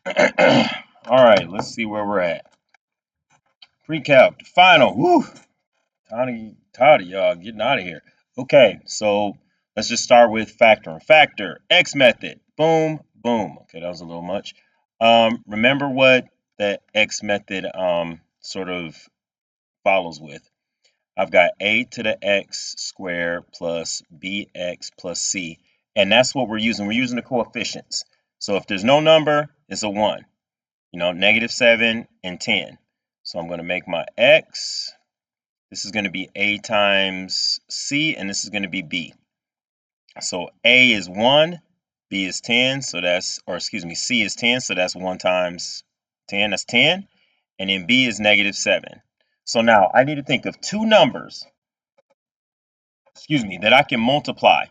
All right, let's see where we're at. Pre-calc, final. Woo! Tired of y'all getting out of here. Okay, so let's just start with factoring. Factor, X method. Boom, boom. Okay, that was a little much. Remember what the X method sort of follows with. I've got a to the x squared plus bx plus c. And that's what we're using. We're using the coefficients. So if there's no number, it's a 1. -7 and 10. So I'm going to make my x. This is going to be a times c, and this is going to be b. So a is 1, b is 10, so that's, or excuse me, c is 10, so that's 1 times 10, that's 10. And then b is -7. So now I need to think of two numbers, that I can multiply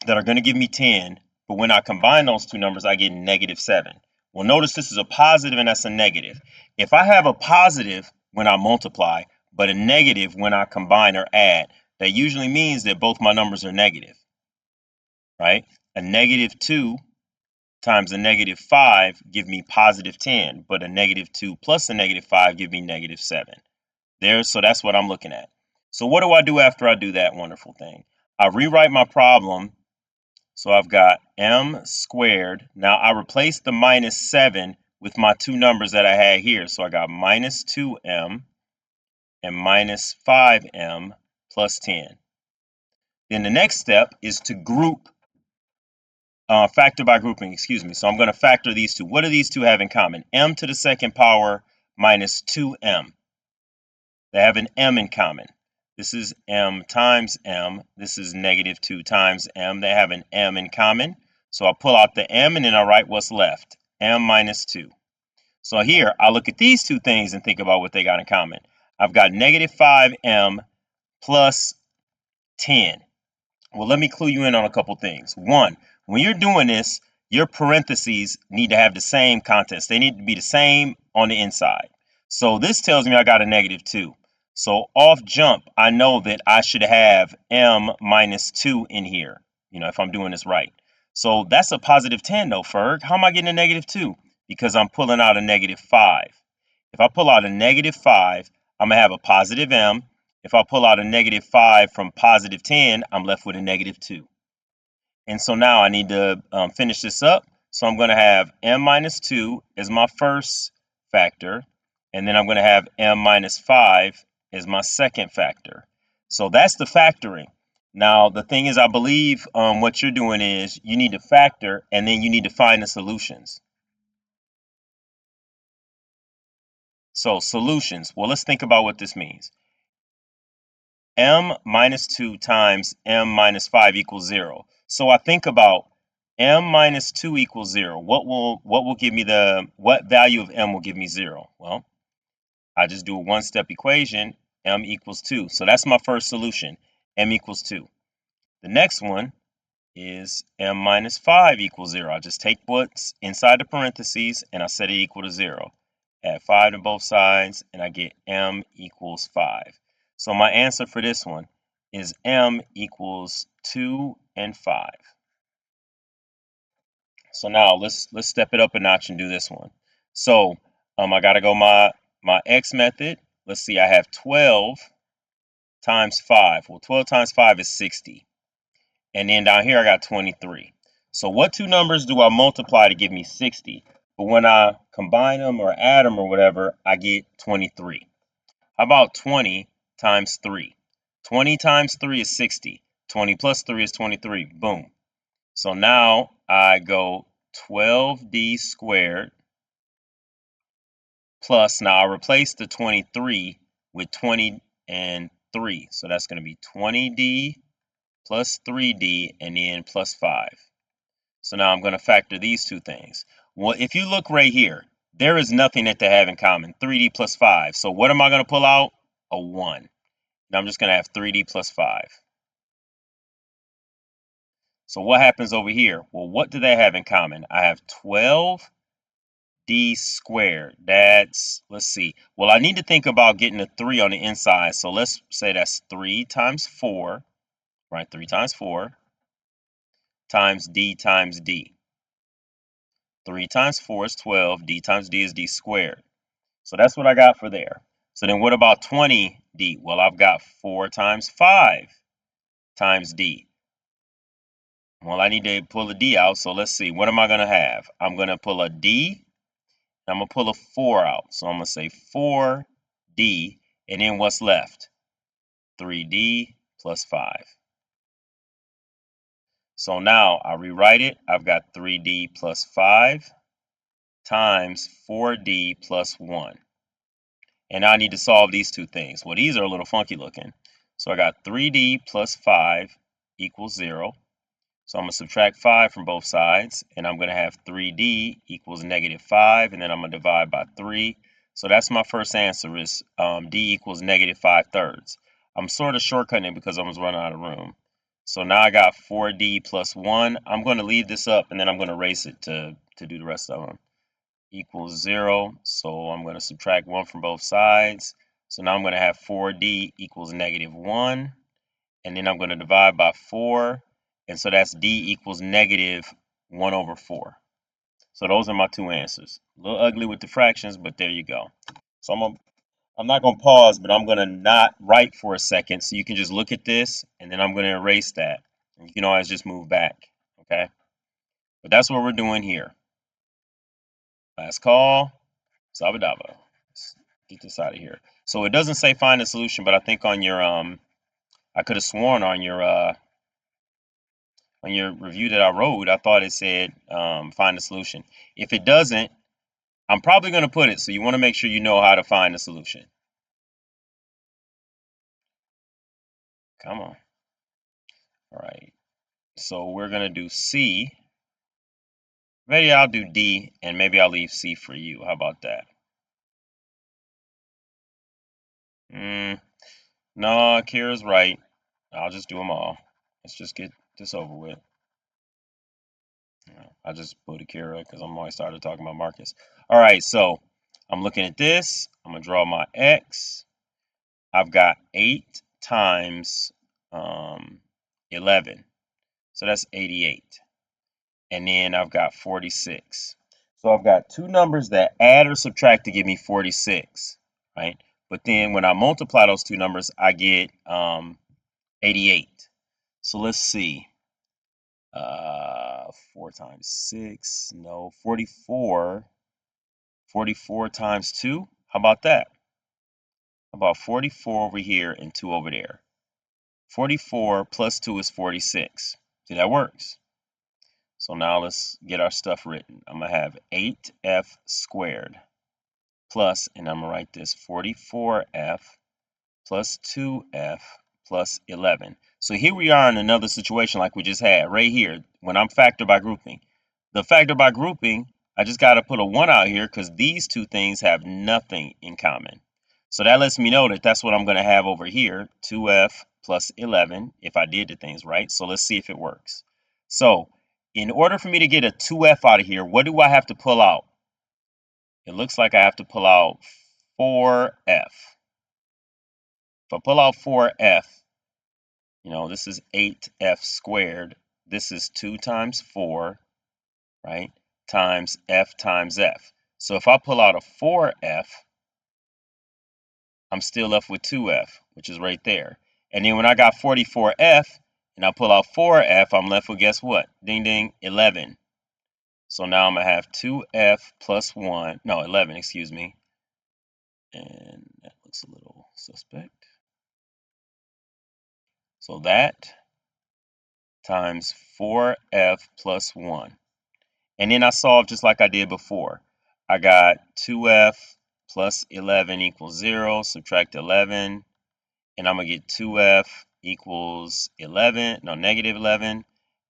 that are going to give me 10, but when I combine those two numbers, I get -7. Well, notice this is a positive and that's a negative. If I have a positive when I multiply, but a negative when I combine or add, that usually means that both my numbers are negative, right? A -2 times a -5 give me +10, but a -2 plus a -5 give me -7. So that's what I'm looking at. So what do I do after I do that wonderful thing? I rewrite my problem. So I've got m squared. Now I replace the -7 with my two numbers that I had here. So I got -2m and -5m plus 10. Then the next step is to group, factor by grouping, excuse me. So I'm going to factor these two. What do these two have in common? M to the second power minus 2m. They have an m in common. This is m times m. This is -2 times m. They have an m in common. So I'll pull out the m and then I'll write what's left, m minus 2. So here, I look at these two things and think about what they got in common. I've got -5m plus 10. Well, let me clue you in on a couple things. One, when you're doing this, your parentheses need to have the same contents. They need to be the same on the inside. So this tells me I got a -2. So off jump, I know that I should have m minus 2 in here, if I'm doing this right. So that's a +10 though, Ferg. How am I getting a -2? Because I'm pulling out a -5. If I pull out a -5, I'm going to have a positive m. If I pull out a -5 from +10, I'm left with a -2. And so now I need to finish this up. So I'm going to have m minus 2 as my first factor. And then I'm going to have m minus 5 as my second factor. So that's the factoring. Now, the thing is, I believe what you're doing is you need to factor and then you need to find the solutions. So solutions. Well, let's think about what this means. M minus 2 times m minus 5 equals 0. So I think about m minus 2 equals 0. What value of m will give me 0? Well, I just do a one-step equation, m equals 2. So that's my first solution, m equals 2. The next one is m minus 5 equals 0. I just take what's inside the parentheses and I set it equal to 0. Add 5 to both sides and I get m equals 5. So my answer for this one is m equals 2 and 5. So now let's step it up a notch and do this one. So I got to go my x method. Let's see, I have 12 times 5. Well, 12 times 5 is 60. And then down here I got 23. So what two numbers do I multiply to give me 60? But when I combine them or add them or whatever, I get 23. How about 20 times 3? 20 times 3 is 60. 20 plus 3 is 23. Boom. So now I go 12d squared plus, now I replace the 23 with 20 and 3. So that's going to be 20d plus 3d and then plus 5. So now I'm going to factor these two things. Well, if you look right here, there is nothing that they have in common, 3d plus 5. So what am I going to pull out? A 1. Now I'm just going to have 3d plus 5. So what happens over here? Well, what do they have in common? I have 12d squared. Let's see. Well, I need to think about getting a 3 on the inside. So let's say that's 3 times 4, right? 3 times 4 times d times d. 3 times 4 is 12. D times D is D squared. So that's what I got for there. So then what about 20D? Well, I've got 4 times 5 times D. Well, I need to pull a D out. So let's see. What am I going to have? I'm going to pull a D. I'm going to pull a 4 out. So I'm going to say 4D. And then what's left? 3D plus 5. So now I rewrite it. I've got 3D plus 5 times 4D plus 1. And now I need to solve these two things. Well, these are a little funky looking. So I got 3D plus 5 equals 0. So I'm going to subtract 5 from both sides. And I'm going to have 3D equals negative 5. And then I'm going to divide by 3. So that's my first answer is D equals negative 5/3. I'm sort of shortcutting it because I was running out of room. So now I got 4D plus 1. I'm going to leave this up and then I'm going to erase it to do the rest of them. Equals 0. So I'm going to subtract 1 from both sides. So now I'm going to have 4D equals negative 1. And then I'm going to divide by 4. And so that's D equals negative 1/4. So those are my two answers. A little ugly with the fractions, but there you go. So I'm not going to pause, but I'm going to not write for a second so you can just look at this, and then I'm going to erase that. And you can always just move back, okay? But that's what we're doing here. Last call, Sabadaba. Let's get this out of here. So it doesn't say find a solution, but I think on your I could have sworn on your review that I wrote, I thought it said find a solution. If it doesn't, I'm probably going to put it, so you want to make sure you know how to find a solution. Come on. All right. So we're going to do C. Maybe I'll do D, and maybe I'll leave C for you. How about that? No, Kira's right. I'll just do them all. Let's just get this over with. I just put Akira because I'm always started talking about Marcus. All right, so I'm looking at this. I'm going to draw my X. I've got 8 times 11. So that's 88. And then I've got 46. So I've got two numbers that add or subtract to give me 46, right? But then when I multiply those two numbers, I get 88. So let's see. 4 times 6, no, 44. 44 times 2, how about that? How about 44 over here and 2 over there? 44 plus 2 is 46. See, that works. So now let's get our stuff written. I'm going to have 8f squared plus, and I'm going to write this 44f plus 2f plus 11. So here we are in another situation like we just had right here when I'm factor by grouping. The factor by grouping, I just got to put a 1 out here because these two things have nothing in common. So that lets me know that that's what I'm going to have over here, 2f plus 11, if I did the things right. So let's see if it works. So in order for me to get a 2f out of here, what do I have to pull out? It looks like I have to pull out 4f. If I pull out 4f, this is 8f squared. This is 2 times 4, right, times f times f. So if I pull out a 4f, I'm still left with 2f, which is right there. And then when I got 44f, and I pull out 4f, I'm left with, guess what? Ding, ding, 11. So now I'm going to have 2f plus 1, no, 11, excuse me. And that looks a little suspect. So that times 4f plus 1. And then I solved just like I did before. I got 2f plus 11 equals 0, subtract 11, and I'm going to get 2f equals 11, no, negative 11,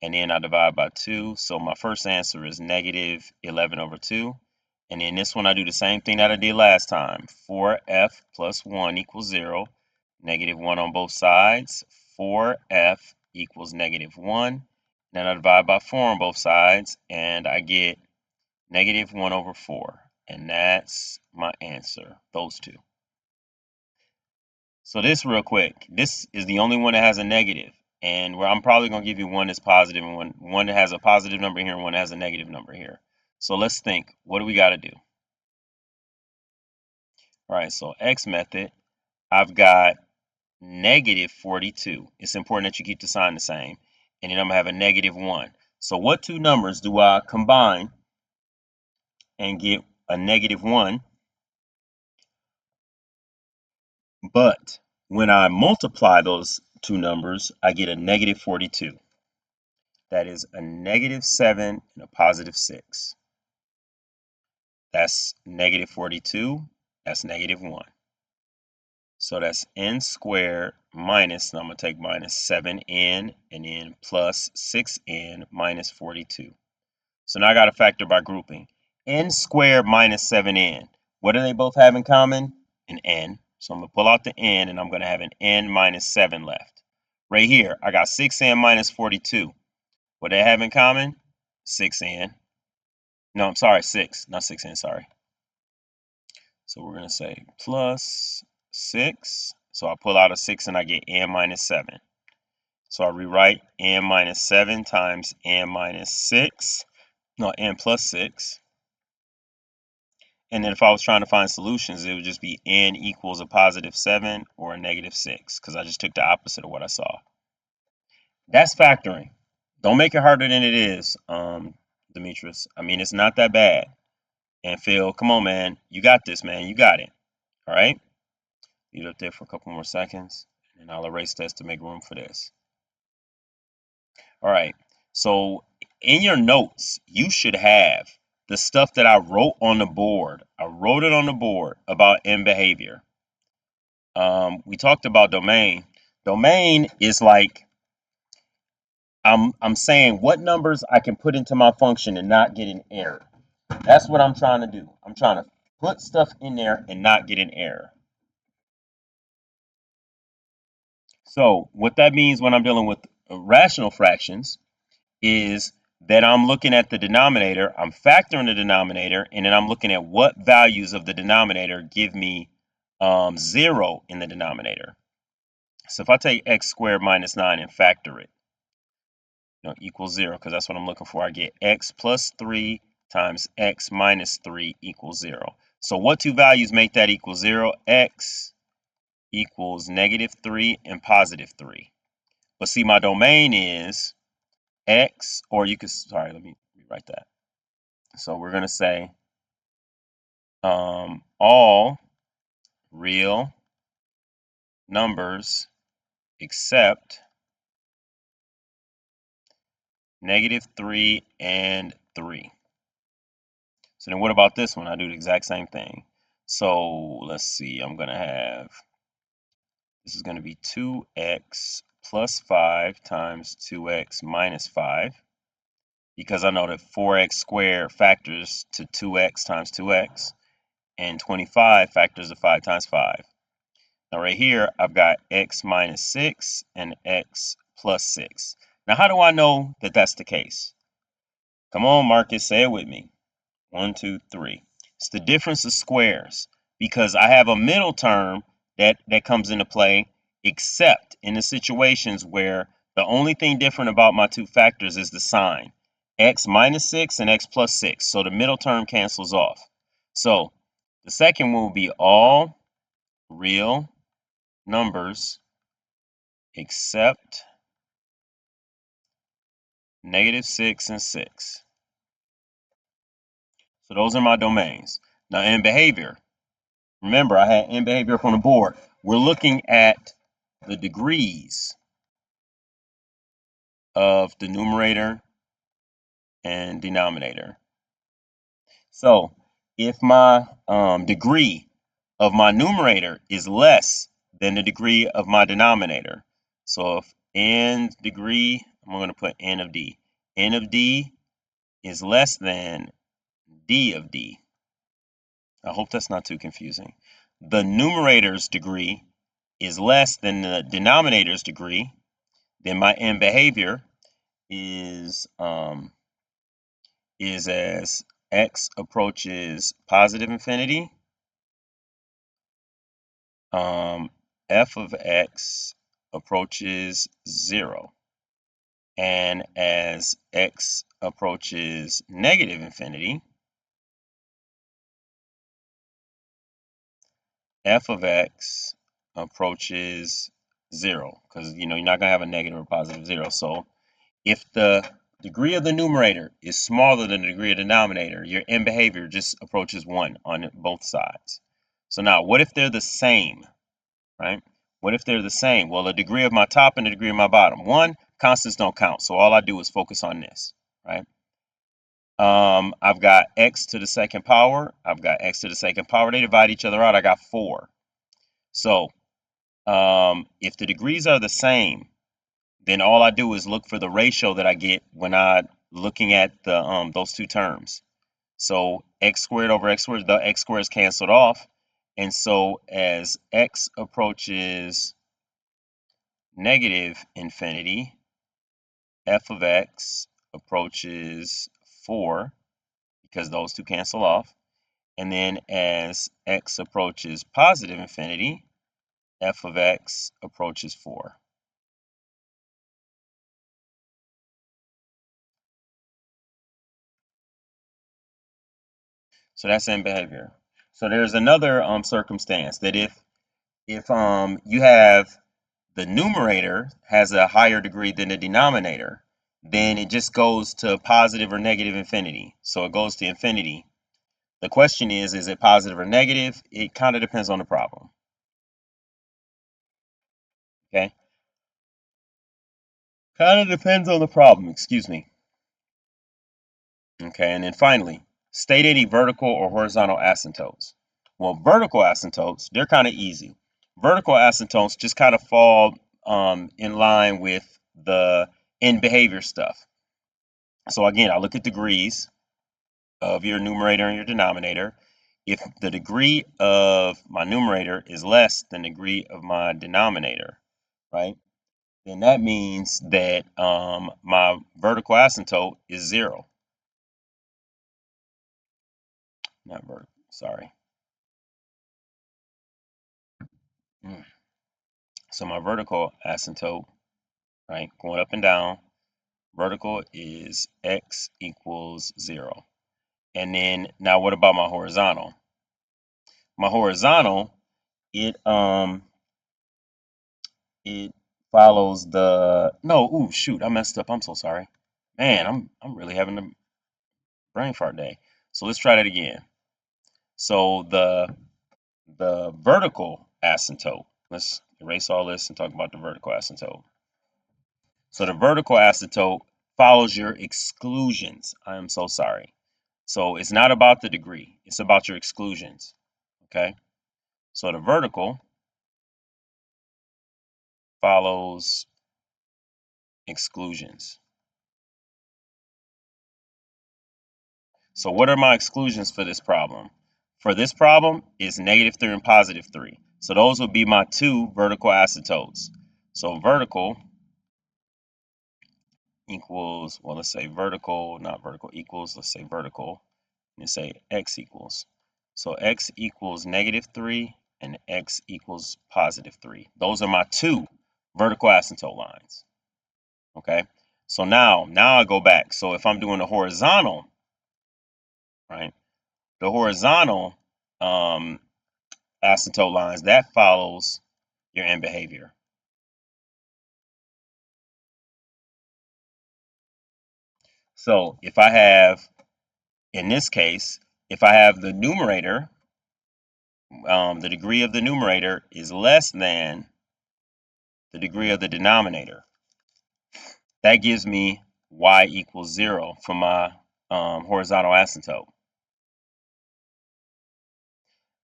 and then I divide by 2. So my first answer is negative 11/2. And then this one I do the same thing that I did last time. 4f plus 1 equals 0, negative 1 on both sides. 4f equals negative 1. Then I divide by 4 on both sides, and I get negative 1/4. And that's my answer, those two. So this real quick, this is the only one that has a negative. And where I'm probably going to give you one that's positive and one that has a positive number here and one that has a negative number here. So let's think, what do we got to do? All right, so X method, I've got negative 42. It's important that you keep the sign the same. And then I'm going to have a negative 1. So what two numbers do I combine and get a negative 1? But when I multiply those two numbers, I get a negative 42. That is a negative 7 and a positive 6. That's negative 42. That's negative 1. So that's n squared minus, and I'm going to take minus 7n and then plus 6n minus 42. So now I got to factor by grouping. N squared minus 7n. What do they both have in common? An n. So I'm going to pull out the n, and I'm going to have an n minus 7 left. Right here, I got 6n minus 42. What do they have in common? 6n. No, I'm sorry, 6. Not 6n, sorry. So we're going to say plus 6. So I pull out a 6 and I get n minus 7. So I rewrite n minus 7 times n minus 6. No, n plus 6. And then if I was trying to find solutions, it would just be n equals a positive 7 or a negative 6, because I just took the opposite of what I saw. That's factoring. Don't make it harder than it is, Demetrius. I mean, it's not that bad. And Phil, come on, man. You got this, man. You got it. All right? Leave it up there for a couple more seconds, and I'll erase this to make room for this. All right. So in your notes, you should have the stuff that I wrote on the board. I wrote it on the board about end behavior. We talked about domain. Domain is like I'm saying what numbers I can put into my function and not get an error. That's what I'm trying to do. I'm trying to put stuff in there and not get an error. So what that means when I'm dealing with rational fractions is that I'm looking at the denominator, I'm factoring the denominator, and then I'm looking at what values of the denominator give me 0 in the denominator. So if I take x squared minus 9 and factor it, equals 0, because that's what I'm looking for. I get x plus 3 times x minus 3 equals 0. So what two values make that equal 0? X equals negative 3 and positive 3. But see, my domain is x, or you could, sorry, let me rewrite that. So we're going to say all real numbers except negative 3 and 3. So then what about this one? I do the exact same thing. So let's see, I'm going to have, this is going to be 2x plus 5 times 2x minus 5. Because I know that 4x squared factors to 2x times 2x. And 25 factors to 5 times 5. Now right here, I've got x minus 6 and x plus 6. Now how do I know that that's the case? Come on, Marcus, say it with me. 1, 2, 3. It's the difference of squares, because I have a middle term that comes into play, except in the situations where the only thing different about my two factors is the sign. X minus 6 and x plus 6. So the middle term cancels off. So the second one will be all real numbers except negative 6 and 6. So those are my domains. Now in behavior, remember I had in behavior up on the board. We're looking at the degrees of the numerator and denominator. So if my degree of my numerator is less than the degree of my denominator, so if n degree, I'm going to put n of d. N of d is less than d of d. I hope that's not too confusing. The numerator's degree is less than the denominator's degree. Then my end behavior is as x approaches positive infinity, f of x approaches 0. And as x approaches negative infinity, f of x approaches 0, because you're not going to have a negative or positive 0. So if the degree of the numerator is smaller than the degree of the denominator, your end behavior just approaches 1 on both sides. So now, what if they're the same, right? What if they're the same? Well, the degree of my top and the degree of my bottom. One, constants don't count, so all I do is focus on this, right? I've got x to the second power. I've got x to the second power. They divide each other out. I got 4. So if the degrees are the same, then all I do is look for the ratio that I get when I looking at the those two terms. So x squared over x squared, the x squared is canceled off. And so as x approaches negative infinity, f of x approaches 4 because those two cancel off. And then as x approaches positive infinity, f of x approaches 4. So that's end behavior. So there's another circumstance that if you have the numerator has a higher degree than the denominator, then it just goes to positive or negative infinity. So it goes to infinity. The question is it positive or negative? It kind of depends on the problem. Okay? Kind of depends on the problem, excuse me. Okay, and then finally, state any vertical or horizontal asymptotes. Well, vertical asymptotes, they're kind of easy. Vertical asymptotes just kind of fall in line with the end behavior stuff. So again, I look at degrees of your numerator and your denominator. If the degree of my numerator is less than the degree of my denominator, right, then that means that my vertical asymptote is 0. Not vertical, sorry. So my vertical asymptote, right, going up and down, vertical is x equals 0. And then now what about my horizontal? My horizontal, it follows the shoot, I messed up. I'm so sorry. Man, I'm really having a brain fart day. So let's try that again. So the vertical asymptote, let's erase all this and talk about the vertical asymptote. So the vertical asymptote follows your exclusions. I am so sorry. So it's not about the degree, it's about your exclusions. Okay. So the vertical follows exclusions. So what are my exclusions for this problem? For this problem is -3 and +3. So those would be my two vertical asymptotes. So vertical equals, well, let's say vertical, not vertical equals, let's say vertical, and say x equals. So x equals -3 and x equals +3. Those are my two vertical asymptote lines. Okay. So now I go back. So if I'm doing the horizontal, right, the horizontal asymptote lines, that follows your end behavior. So if I have, in this case, if I have the numerator, the degree of the numerator is less than the degree of the denominator, that gives me y equals 0 for my horizontal asymptote.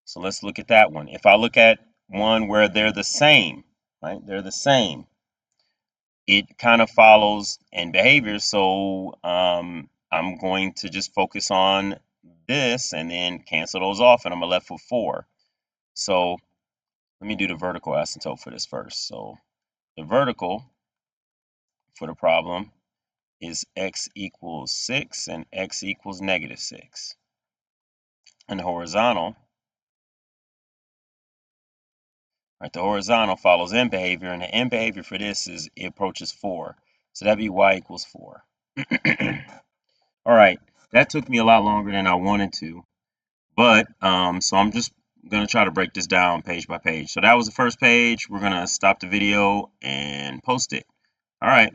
So let's look at that one. If I look at one where they're the same, right? They're the same. It kind of follows end behavior. So I'm going to just focus on this and then cancel those off, and I'm left with 4. So let me do the vertical asymptote for this first. So the vertical for the problem is x equals 6 and x equals -6. And the horizontal, right, the horizontal follows end behavior, and the end behavior for this is it approaches 4. So that'd be y equals 4. All right, that took me a lot longer than I wanted to, but so I'm just I'm going to try to break this down page by page. So that was the first page. We're going to stop the video and post it. All right.